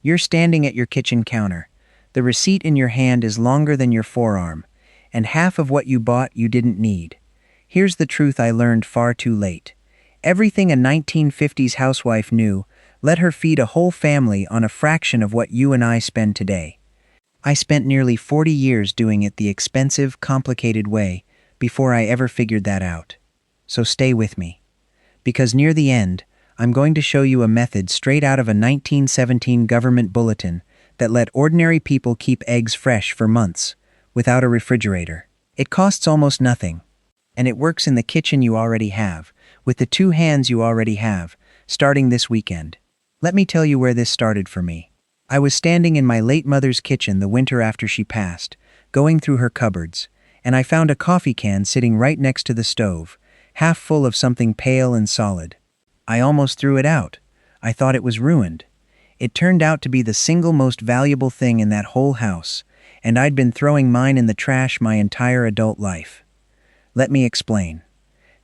You're standing at your kitchen counter. The receipt in your hand is longer than your forearm, and half of what you bought you didn't need. Here's the truth I learned far too late. Everything a 1950s housewife knew let her feed a whole family on a fraction of what you and I spend today. I spent nearly 40 years doing it the expensive, complicated way before I ever figured that out. So stay with me. Because near the end, I'm going to show you a method straight out of a 1917 government bulletin that let ordinary people keep eggs fresh for months without a refrigerator. It costs almost nothing, and it works in the kitchen you already have, with the 2 hands you already have, starting this weekend. Let me tell you where this started for me. I was standing in my late mother's kitchen the winter after she passed, going through her cupboards, and I found a coffee can sitting right next to the stove, half full of something pale and solid. I almost threw it out. I thought it was ruined. It turned out to be the single most valuable thing in that whole house, and I'd been throwing mine in the trash my entire adult life. Let me explain.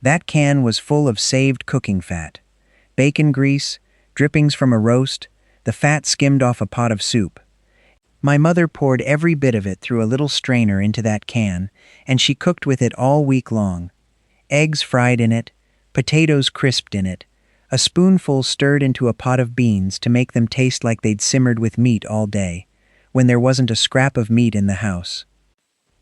That can was full of saved cooking fat, bacon grease, drippings from a roast, the fat skimmed off a pot of soup. My mother poured every bit of it through a little strainer into that can, and she cooked with it all week long. Eggs fried in it, potatoes crisped in it, a spoonful stirred into a pot of beans to make them taste like they'd simmered with meat all day, when there wasn't a scrap of meat in the house.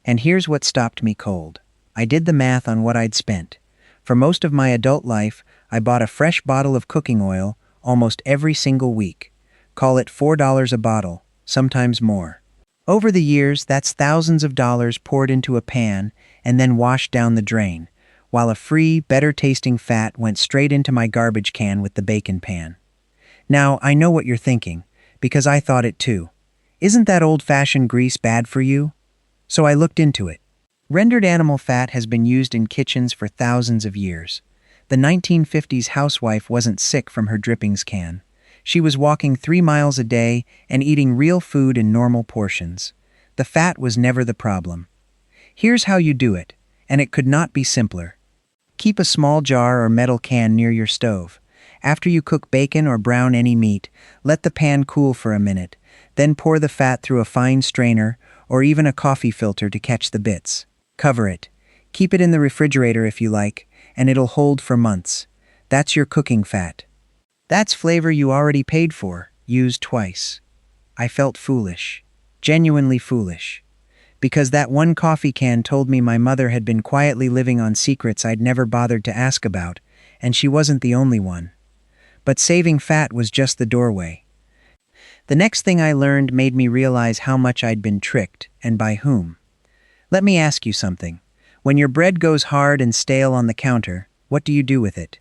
And here's what stopped me cold. I did the math on what I'd spent. For most of my adult life, I bought a fresh bottle of cooking oil almost every single week. Call it $4 a bottle, sometimes more. Over the years, that's thousands of dollars poured into a pan and then washed down the drain, while a free, better-tasting fat went straight into my garbage can with the bacon pan. Now, I know what you're thinking, because I thought it too. Isn't that old-fashioned grease bad for you? So I looked into it. Rendered animal fat has been used in kitchens for thousands of years. The 1950s housewife wasn't sick from her drippings can. She was walking 3 miles a day and eating real food in normal portions. The fat was never the problem. Here's how you do it, and it could not be simpler. Keep a small jar or metal can near your stove. After you cook bacon or brown any meat, let the pan cool for a minute, then pour the fat through a fine strainer or even a coffee filter to catch the bits. Cover it. Keep it in the refrigerator if you like, and it'll hold for months. That's your cooking fat. That's flavor you already paid for, used twice. I felt foolish. Genuinely foolish. Because that one coffee can told me my mother had been quietly living on secrets I'd never bothered to ask about, and she wasn't the only one. But saving fat was just the doorway. The next thing I learned made me realize how much I'd been tricked, and by whom. Let me ask you something. When your bread goes hard and stale on the counter, what do you do with it?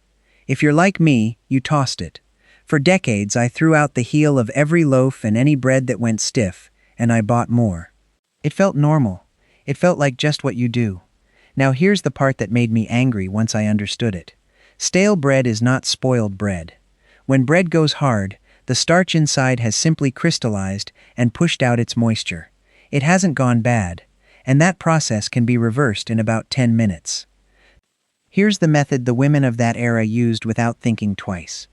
If you're like me, you tossed it. For decades, I threw out the heel of every loaf and any bread that went stiff, and I bought more. It felt normal. It felt like just what you do. Now here's the part that made me angry once I understood it. Stale bread is not spoiled bread. When bread goes hard, the starch inside has simply crystallized and pushed out its moisture. It hasn't gone bad, and that process can be reversed in about 10 minutes. Here's the method the women of that era used without thinking twice.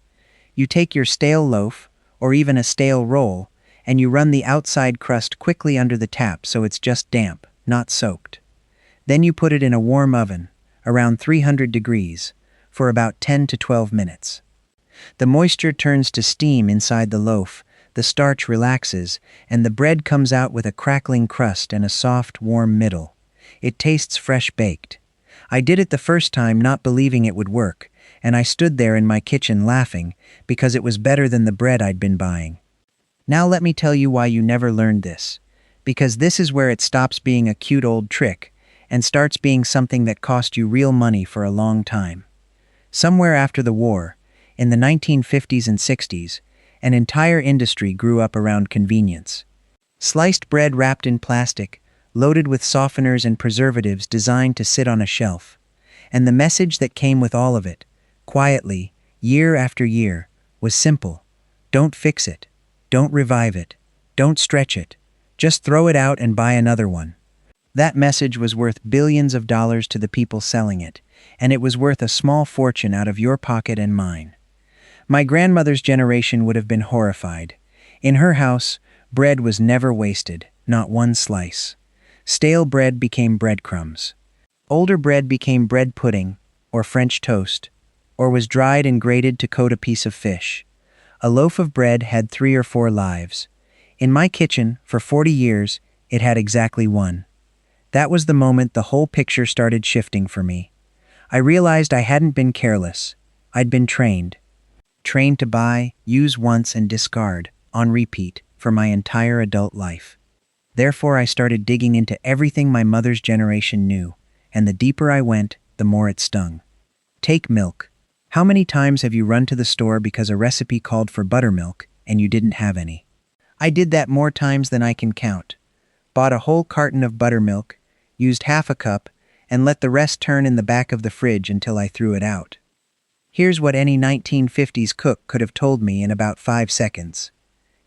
You take your stale loaf, or even a stale roll, and you run the outside crust quickly under the tap so it's just damp, not soaked. Then you put it in a warm oven, around 300 degrees, for about 10 to 12 minutes. The moisture turns to steam inside the loaf, the starch relaxes, and the bread comes out with a crackling crust and a soft, warm middle. It tastes fresh baked. I did it the first time not believing it would work, and I stood there in my kitchen laughing because it was better than the bread I'd been buying. Now let me tell you why you never learned this. Because this is where it stops being a cute old trick and starts being something that cost you real money for a long time. Somewhere after the war, in the 1950s and 60s, an entire industry grew up around convenience. Sliced bread wrapped in plastic, loaded with softeners and preservatives designed to sit on a shelf. And the message that came with all of it, quietly, year after year, was simple. Don't fix it. Don't revive it. Don't stretch it. Just throw it out and buy another one. That message was worth billions of dollars to the people selling it, and it was worth a small fortune out of your pocket and mine. My grandmother's generation would have been horrified. In her house, bread was never wasted, not one slice. Stale bread became breadcrumbs. Older bread became bread pudding, or French toast, or was dried and grated to coat a piece of fish. A loaf of bread had 3 or 4 lives. In my kitchen, for 40 years, it had exactly one. That was the moment the whole picture started shifting for me. I realized I hadn't been careless. I'd been trained. Trained to buy, use once, and discard, on repeat, for my entire adult life. Therefore, I started digging into everything my mother's generation knew, and the deeper I went, the more it stung. Take milk. How many times have you run to the store because a recipe called for buttermilk and you didn't have any? I did that more times than I can count. Bought a whole carton of buttermilk, used half a cup, and let the rest turn in the back of the fridge until I threw it out. Here's what any 1950s cook could have told me in about 5 seconds.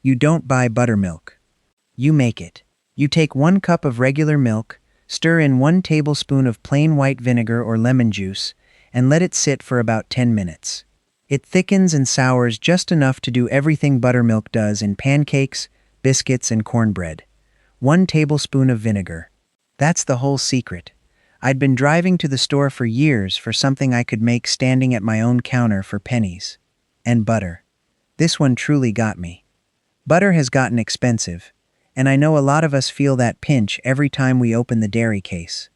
You don't buy buttermilk. You make it. You take 1 cup of regular milk, stir in 1 tablespoon of plain white vinegar or lemon juice, and let it sit for about 10 minutes. It thickens and sours just enough to do everything buttermilk does in pancakes, biscuits, and cornbread. 1 tablespoon of vinegar. That's the whole secret. I'd been driving to the store for years for something I could make standing at my own counter for pennies. And butter. This one truly got me. Butter has gotten expensive, and I know a lot of us feel that pinch every time we open the dairy case.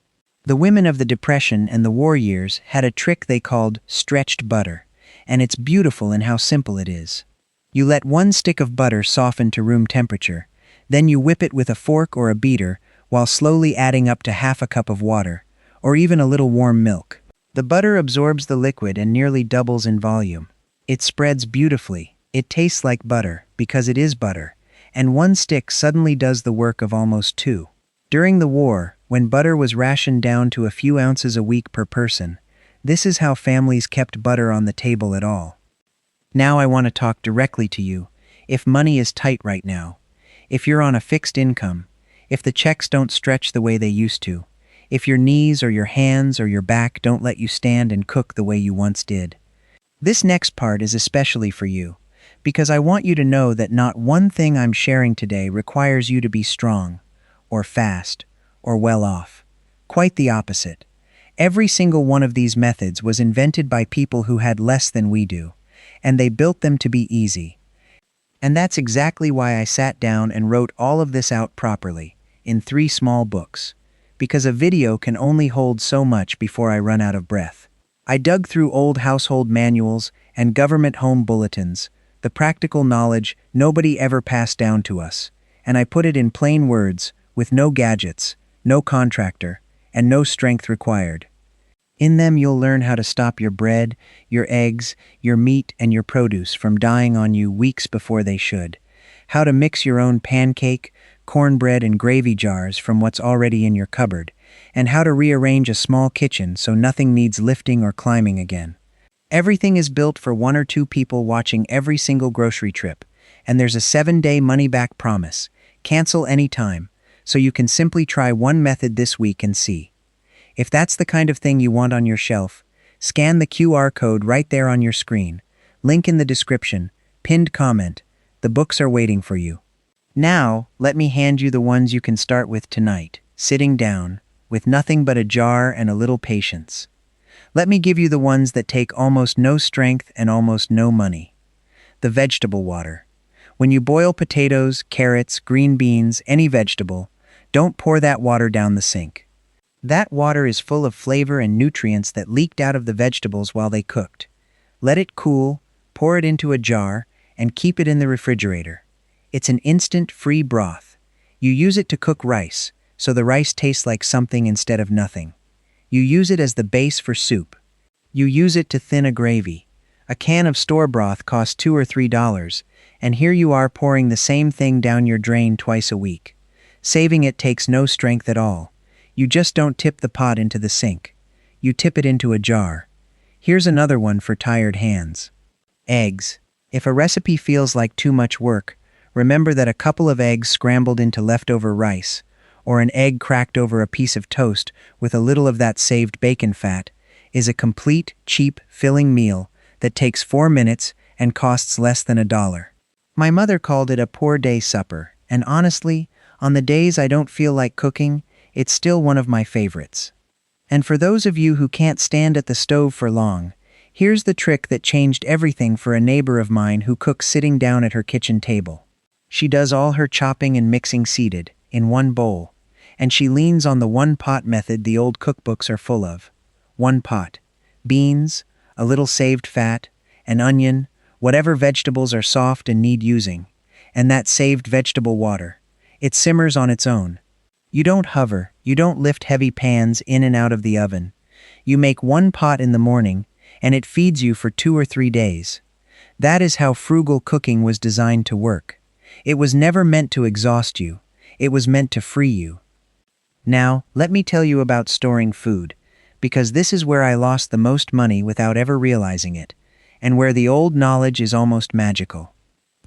The women of the Depression and the war years had a trick they called stretched butter, and it's beautiful in how simple it is. You let 1 stick of butter soften to room temperature, then you whip it with a fork or a beater while slowly adding up to half a cup of water, or even a little warm milk. The butter absorbs the liquid and nearly doubles in volume. It spreads beautifully. It tastes like butter, because it is butter, and 1 stick suddenly does the work of almost 2. During the war, when butter was rationed down to a few ounces a week per person, this is how families kept butter on the table at all. Now I want to talk directly to you. If money is tight right now, if you're on a fixed income, if the checks don't stretch the way they used to, if your knees or your hands or your back don't let you stand and cook the way you once did. This next part is especially for you, because I want you to know that not one thing I'm sharing today requires you to be strong, or fast, or well off. Quite the opposite. Every single one of these methods was invented by people who had less than we do, and they built them to be easy. And that's exactly why I sat down and wrote all of this out properly, in 3 small books, because a video can only hold so much before I run out of breath. I dug through old household manuals and government home bulletins, the practical knowledge nobody ever passed down to us, and I put it in plain words, with no gadgets, no contractor, and no strength required. In them you'll learn how to stop your bread, your eggs, your meat, and your produce from dying on you weeks before they should, how to mix your own pancake, cornbread, and gravy jars from what's already in your cupboard, and how to rearrange a small kitchen so nothing needs lifting or climbing again. Everything is built for 1 or 2 people watching every single grocery trip, and there's a 7-day money-back promise. Cancel anytime, so you can simply try one method this week and see. If that's the kind of thing you want on your shelf, scan the QR code right there on your screen. Link in the description, pinned comment. The books are waiting for you. Now, let me hand you the ones you can start with tonight, sitting down, with nothing but a jar and a little patience. Let me give you the ones that take almost no strength and almost no money. The vegetable water. When you boil potatoes, carrots, green beans, any vegetable, don't pour that water down the sink. That water is full of flavor and nutrients that leaked out of the vegetables while they cooked. Let it cool, pour it into a jar, and keep it in the refrigerator. It's an instant, free broth. You use it to cook rice, so the rice tastes like something instead of nothing. You use it as the base for soup. You use it to thin a gravy. A can of store broth costs $2 or $3, and here you are pouring the same thing down your drain twice a week. Saving it takes no strength at all. You just don't tip the pot into the sink. You tip it into a jar. Here's another one for tired hands. Eggs. If a recipe feels like too much work, remember that a couple of eggs scrambled into leftover rice, or an egg cracked over a piece of toast with a little of that saved bacon fat, is a complete, cheap, filling meal that takes 4 minutes and costs less than $1. My mother called it a poor day supper, and honestly, on the days I don't feel like cooking, it's still one of my favorites. And for those of you who can't stand at the stove for long, here's the trick that changed everything for a neighbor of mine who cooks sitting down at her kitchen table. She does all her chopping and mixing seated, in one bowl, and she leans on the one-pot method the old cookbooks are full of. One pot. Beans, a little saved fat, an onion, whatever vegetables are soft and need using, and that saved vegetable water. It simmers on its own. You don't hover, you don't lift heavy pans in and out of the oven. You make one pot in the morning, and it feeds you for 2 or 3 days. That is how frugal cooking was designed to work. It was never meant to exhaust you. It was meant to free you. Now, let me tell you about storing food, because this is where I lost the most money without ever realizing it, and where the old knowledge is almost magical.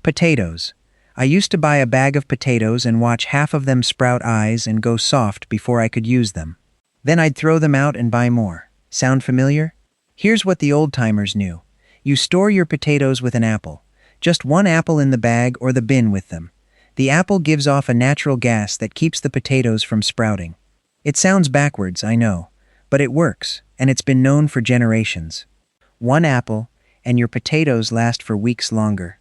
Potatoes. I used to buy a bag of potatoes and watch half of them sprout eyes and go soft before I could use them. Then I'd throw them out and buy more. Sound familiar? Here's what the old-timers knew. You store your potatoes with an apple. Just one apple in the bag or the bin with them. The apple gives off a natural gas that keeps the potatoes from sprouting. It sounds backwards, I know, but it works, and it's been known for generations. One apple, and your potatoes last for weeks longer.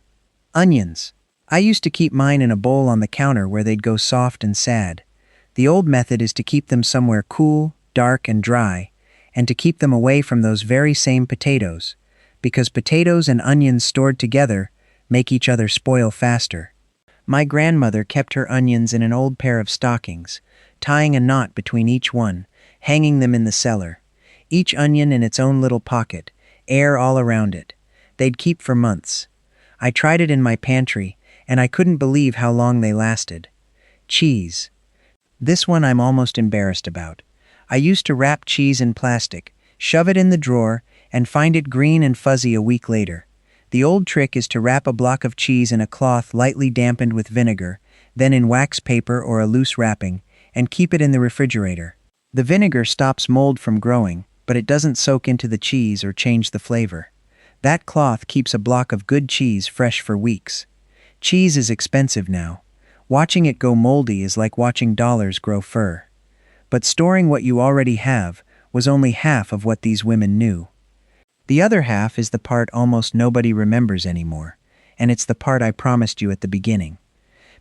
Onions. I used to keep mine in a bowl on the counter where they'd go soft and sad. The old method is to keep them somewhere cool, dark, and dry, and to keep them away from those very same potatoes, because potatoes and onions stored together make each other spoil faster. My grandmother kept her onions in an old pair of stockings, tying a knot between each one, hanging them in the cellar. Each onion in its own little pocket, air all around it. They'd keep for months. I tried it in my pantry, and I couldn't believe how long they lasted. Cheese. This one I'm almost embarrassed about. I used to wrap cheese in plastic, shove it in the drawer, and find it green and fuzzy a week later. The old trick is to wrap a block of cheese in a cloth lightly dampened with vinegar, then in wax paper or a loose wrapping, and keep it in the refrigerator. The vinegar stops mold from growing, but it doesn't soak into the cheese or change the flavor. That cloth keeps a block of good cheese fresh for weeks. Cheese is expensive now. Watching it go moldy is like watching dollars grow fur. But storing what you already have was only half of what these women knew. The other half is the part almost nobody remembers anymore, and it's the part I promised you at the beginning.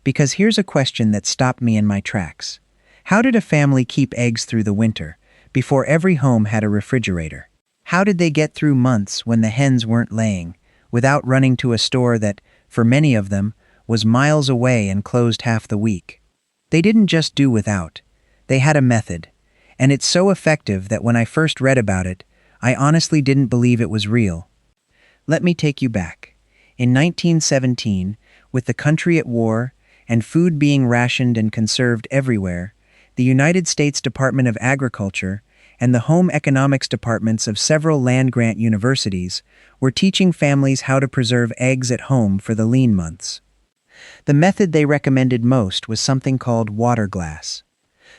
Because here's a question that stopped me in my tracks. How did a family keep eggs through the winter, before every home had a refrigerator? How did they get through months when the hens weren't laying, without running to a store that, for many of them, was miles away and closed half the week? They didn't just do without. They had a method, and it's so effective that when I first read about it, I honestly didn't believe it was real. Let me take you back. In 1917, with the country at war and food being rationed and conserved everywhere, the United States Department of Agriculture and the home economics departments of several land-grant universities were teaching families how to preserve eggs at home for the lean months. The method they recommended most was something called water glass.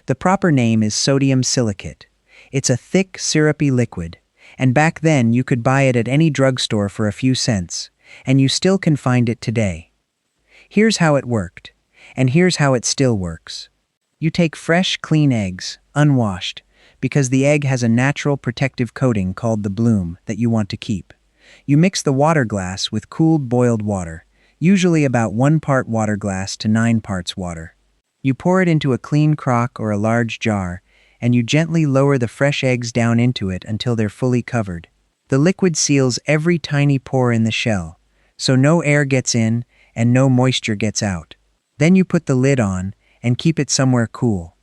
The proper name is sodium silicate. It's a thick, syrupy liquid, and back then you could buy it at any drugstore for a few cents, and you still can find it today. Here's how it worked, and here's how it still works. You take fresh, clean eggs, unwashed, because the egg has a natural protective coating called the bloom that you want to keep. You mix the water glass with cooled boiled water, usually about 1 part water glass to 9 parts water. You pour it into a clean crock or a large jar, and you gently lower the fresh eggs down into it until they're fully covered. The liquid seals every tiny pore in the shell, so no air gets in and no moisture gets out. Then you put the lid on and keep it somewhere cool.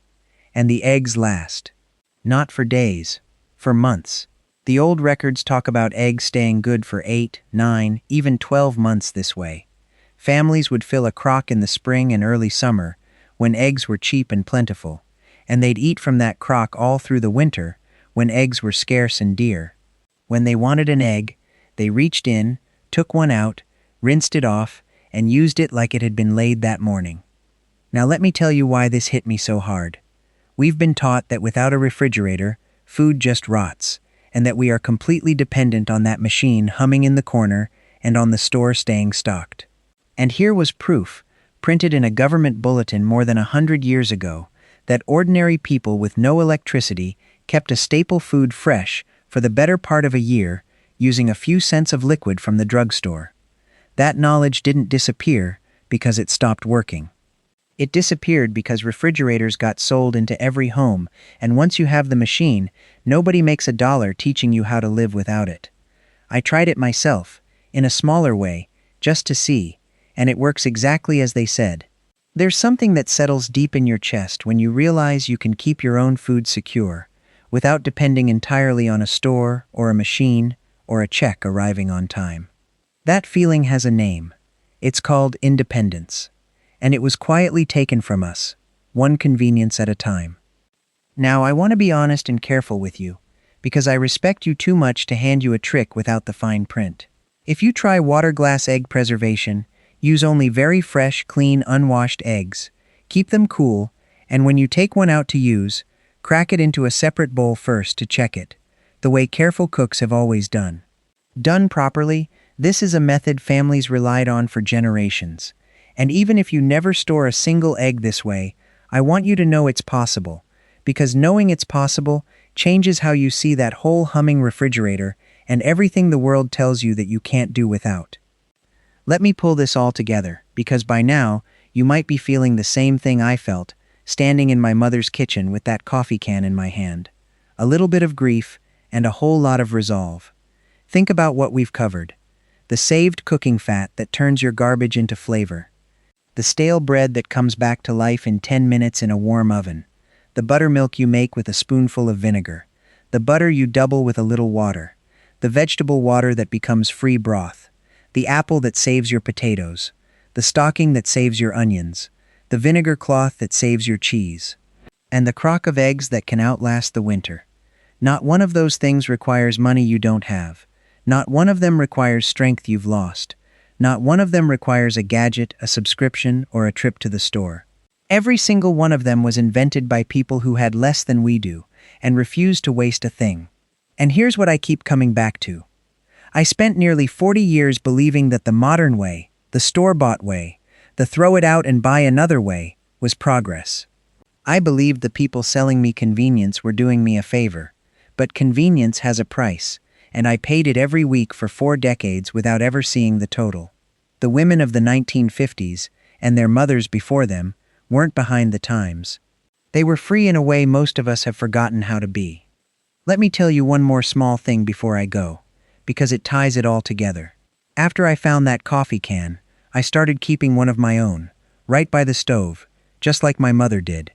And the eggs last. Not for days, for months. The old records talk about eggs staying good for 8, 9, even 12 months this way. Families would fill a crock in the spring and early summer, when eggs were cheap and plentiful, and they'd eat from that crock all through the winter, when eggs were scarce and dear. When they wanted an egg, they reached in, took one out, rinsed it off, and used it like it had been laid that morning. Now let me tell you why this hit me so hard. We've been taught that without a refrigerator, food just rots, and that we are completely dependent on that machine humming in the corner and on the store staying stocked. And here was proof, printed in a government bulletin more than 100 years ago, that ordinary people with no electricity kept a staple food fresh for the better part of a year using a few cents of liquid from the drugstore. That knowledge didn't disappear because it stopped working. It disappeared because refrigerators got sold into every home, and once you have the machine, nobody makes a dollar teaching you how to live without it. I tried it myself, in a smaller way, just to see, and it works exactly as they said. There's something that settles deep in your chest when you realize you can keep your own food secure, without depending entirely on a store, or a machine, or a check arriving on time. That feeling has a name. It's called independence. And it was quietly taken from us, one convenience at a time. Now, I want to be honest and careful with you, because I respect you too much to hand you a trick without the fine print. If you try water glass egg preservation, use only very fresh, clean, unwashed eggs. Keep them cool, and when you take one out to use, crack it into a separate bowl first to check it, the way careful cooks have always done. Done properly, this is a method families relied on for generations. And even if you never store a single egg this way, I want you to know it's possible, because knowing it's possible changes how you see that whole humming refrigerator and everything the world tells you that you can't do without. Let me pull this all together, because by now, you might be feeling the same thing I felt, standing in my mother's kitchen with that coffee can in my hand. A little bit of grief, and a whole lot of resolve. Think about what we've covered. The saved cooking fat that turns your garbage into flavor. The stale bread that comes back to life in 10 minutes in a warm oven. The buttermilk you make with a spoonful of vinegar. The butter you double with a little water. The vegetable water that becomes free broth. The apple that saves your potatoes. The stocking that saves your onions. The vinegar cloth that saves your cheese. And the crock of eggs that can outlast the winter. Not one of those things requires money you don't have. Not one of them requires strength you've lost. Not one of them requires a gadget, a subscription, or a trip to the store. Every single one of them was invented by people who had less than we do, and refused to waste a thing. And here's what I keep coming back to. I spent nearly 40 years believing that the modern way, the store-bought way, the throw it out and buy another way, was progress. I believed the people selling me convenience were doing me a favor, but convenience has a price, and I paid it every week for 4 decades without ever seeing the total. The women of the 1950s, and their mothers before them, weren't behind the times. They were free in a way most of us have forgotten how to be. Let me tell you one more small thing before I go, because it ties it all together. After I found that coffee can, I started keeping one of my own, right by the stove, just like my mother did.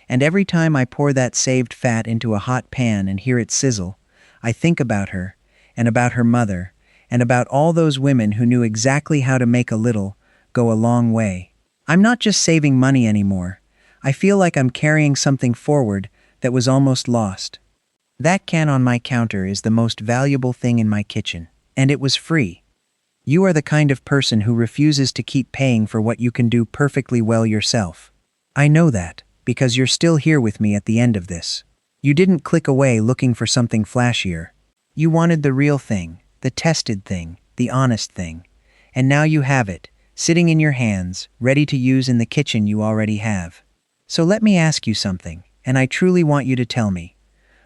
And every time I pour that saved fat into a hot pan and hear it sizzle, I think about her, and about her mother, and about all those women who knew exactly how to make a little go a long way. I'm not just saving money anymore. I feel like I'm carrying something forward that was almost lost. That can on my counter is the most valuable thing in my kitchen, and it was free. You are the kind of person who refuses to keep paying for what you can do perfectly well yourself. I know that, because you're still here with me at the end of this. You didn't click away looking for something flashier. You wanted the real thing, the tested thing, the honest thing. And now you have it, sitting in your hands, ready to use in the kitchen you already have. So let me ask you something, and I truly want you to tell me.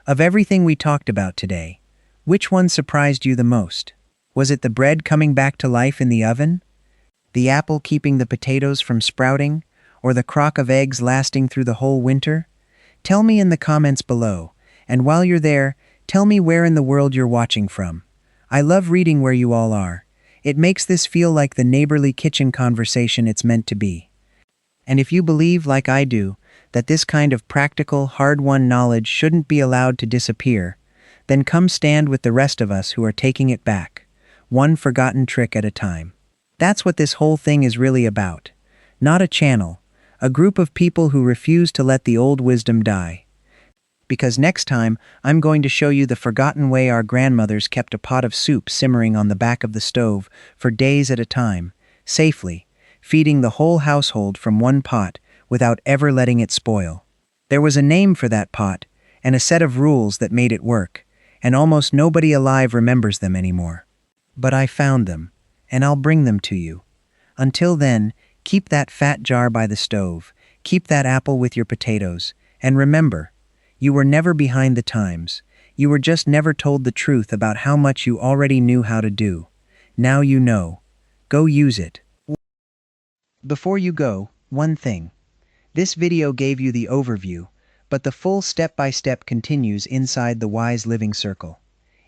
Of everything we talked about today, which one surprised you the most? Was it the bread coming back to life in the oven? The apple keeping the potatoes from sprouting? Or the crock of eggs lasting through the whole winter? Tell me in the comments below, and while you're there, tell me where in the world you're watching from. I love reading where you all are. It makes this feel like the neighborly kitchen conversation it's meant to be. And if you believe, like I do, that this kind of practical, hard-won knowledge shouldn't be allowed to disappear, then come stand with the rest of us who are taking it back, one forgotten trick at a time. That's what this whole thing is really about. Not a channel, a group of people who refuse to let the old wisdom die. Because next time, I'm going to show you the forgotten way our grandmothers kept a pot of soup simmering on the back of the stove for days at a time, safely, feeding the whole household from one pot without ever letting it spoil. There was a name for that pot, and a set of rules that made it work, and almost nobody alive remembers them anymore. But I found them, and I'll bring them to you. Until then, keep that fat jar by the stove, keep that apple with your potatoes, and remember, you were never behind the times. You were just never told the truth about how much you already knew how to do. Now you know. Go use it. Before you go, one thing. This video gave you the overview, but the full step-by-step continues inside the Wise Living Circle.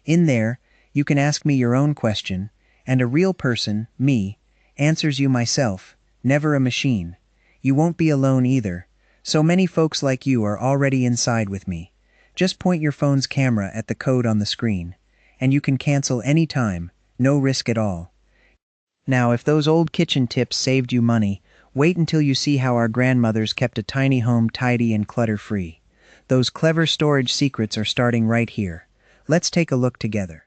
In there, you can ask me your own question, and a real person, me, answers you myself, never a machine. You won't be alone either. So many folks like you are already inside with me. Just point your phone's camera at the code on the screen, and you can cancel anytime, no risk at all. Now, if those old kitchen tips saved you money, wait until you see how our grandmothers kept a tiny home tidy and clutter-free. Those clever storage secrets are starting right here. Let's take a look together.